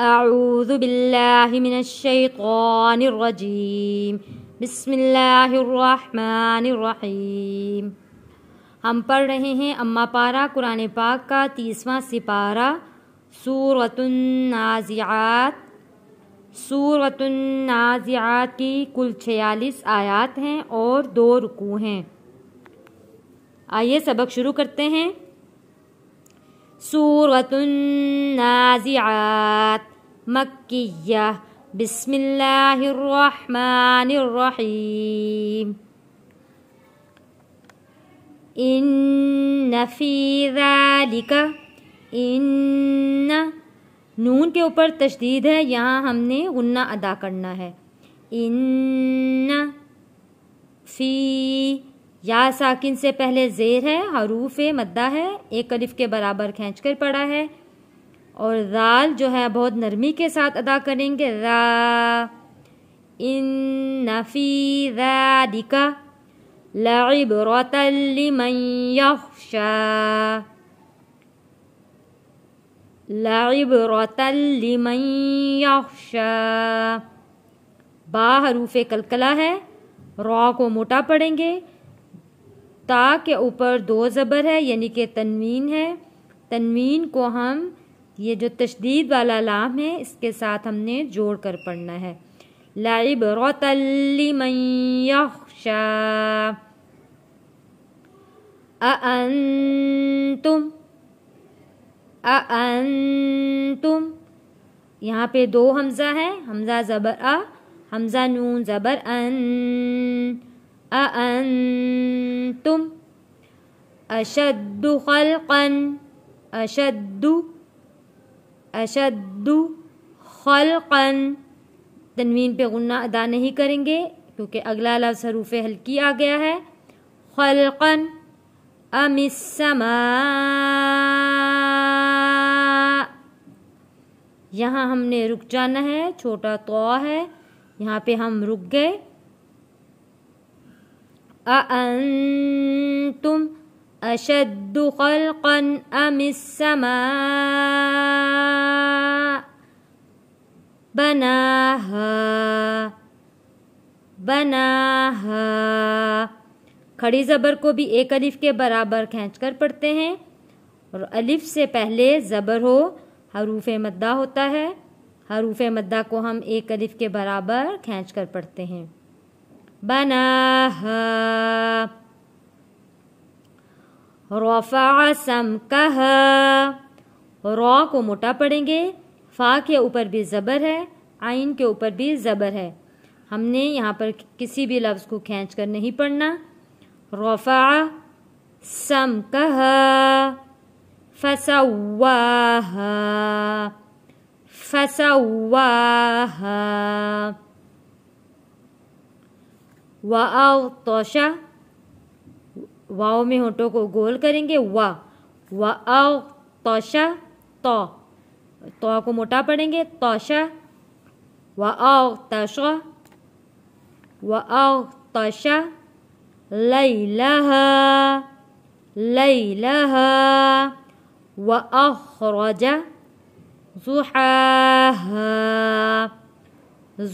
اعوذ باللہ من الشیطان الرجیم بسم اللہ الرحمن الرحیم۔ ہم پڑھ رہے ہیں اما پارہ قرآن پاک کا 30واں سپارہ سورۃ النازعات۔ سورۃ النازعات کی کل 46 آیات ہیں اور 2 رکوع ہیں۔ آئیے سبق شروع کرتے ہیں۔ سورۃ النازعات مکیہ، بسم اللہ الرحمن الرحیم۔ ان فی ذالک، ان نون کے اوپر تشدید ہے، یہاں ہم نے غنہ ادا کرنا ہے۔ ان فی، یا ساکن سے پہلے زیر ہے، حروف مدہ ہے، ایک الف کے برابر کھینچ کر پڑا ہے، اور ذال جو ہے بہت نرمی کے ساتھ ادا کریں گے، ذا۔ ان فی ذالک لعبرۃ لمن یخشی، لعبرۃ لمن یخشی۔ با حروف قلقلہ ہے، را کو موٹا پڑھیں گے، تا کے اوپر 2 زبر ہے یعنی کہ تنوین ہے، تنوین کو ہم یہ جو تشدید والا لام ہے اس کے ساتھ ہم نے جوڑ کر پڑھنا ہے، لعبرۃ لمن یخشی۔ اانتم، اانتم، یہاں پہ 2 حمزہ ہے، حمزہ زبر آ، حمزہ نون زبر ان، اانتم اشد خلقا، اشد، اشد خلقا، تنوین پہ غنہ ادا نہیں کریں گے کیونکہ اگلا لفظ حروف ہلکی آ گیا ہے، خلقا ام السماء، یہاں ہم نے رک جانا ہے، چھوٹا طا ہے، یہاں پہ ہم رک گئے۔ اانتم اشد خلقا ام السماء بناها، بناها، کھڑی زبر کو بھی ایک الف کے برابر کھینچ کر پڑھتے ہیں، اور الف سے پہلے زبر ہو حروف مدہ ہوتا ہے، حروف مدہ کو ہم ایک الف کے برابر کھینچ کر پڑھتے ہیں، بناها۔ رفع سمکها، را کو موٹا پڑھیں گے، فا کے اوپر بھی زبر ہے، عین کے اوپر بھی زبر ہے، ہم نے یہاں پر کسی بھی لفظ کو کھینچ کر نہیں پڑھنا۔ رفع سمکها فسواها، فسواها۔ وَأَغْطَشَ، واو میں ہونٹوں کو گول کریں گے، وَأَغْطَشَ، تو کو موٹا پڑھیں گے، طَشَ، وَأَغْطَشَ، وَأَغْطَشَ لَيْلَهَا، لَيْلَهَا، وَأَخْرَجَ ضُحَاهَا،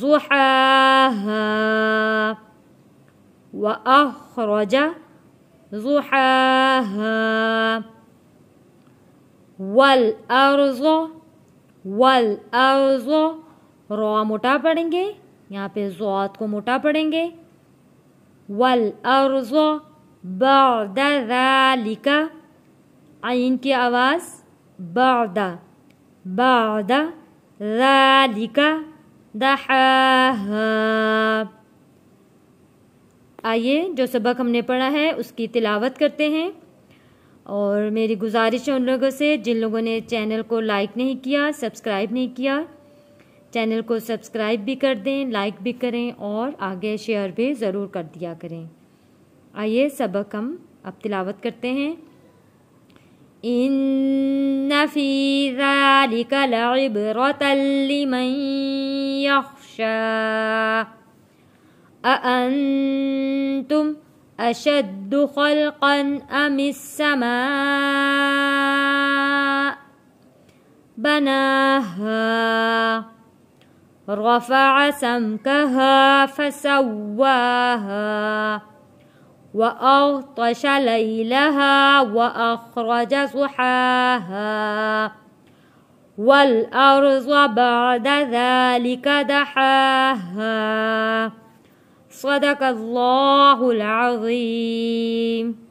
ضُحَاهَا، وَأَخْرَجَ ضُحَاهَا۔ وَالْأَرْضَ، وَالْأَرْضَ، را موٹا پڑھیں گے، یہاں پہ ضاد کو موٹا پڑھیں گے، وَالْأَرْضَ بَعْدَ ذَلِكَ، عین کی آواز بعد، بعد ذَلِكَ دَحَاهَا۔ آئیے جو سبق ہم نے پڑھا ہے اس کی تلاوت کرتے ہیں، اور میری گزارش ہے ان لوگوں سے جن لوگوں نے چینل کو لائک نہیں کیا، سبسکرائب نہیں کیا، چینل کو سبسکرائب بھی کر دیں، لائک بھی کریں، اور آگے شیئر بھی ضرور کر دیا کریں۔ آئیے سبق ہم اب تلاوت کرتے ہیں۔ ان فی ذالک لعبرۃ لمن یخشی، اانتم اشد خلقا ام السماء بناها رفع سمكها فسواها وأغطش ليلها وأخرج ضحاها والأرض بعد ذلك دحاها صدق الله العظيم.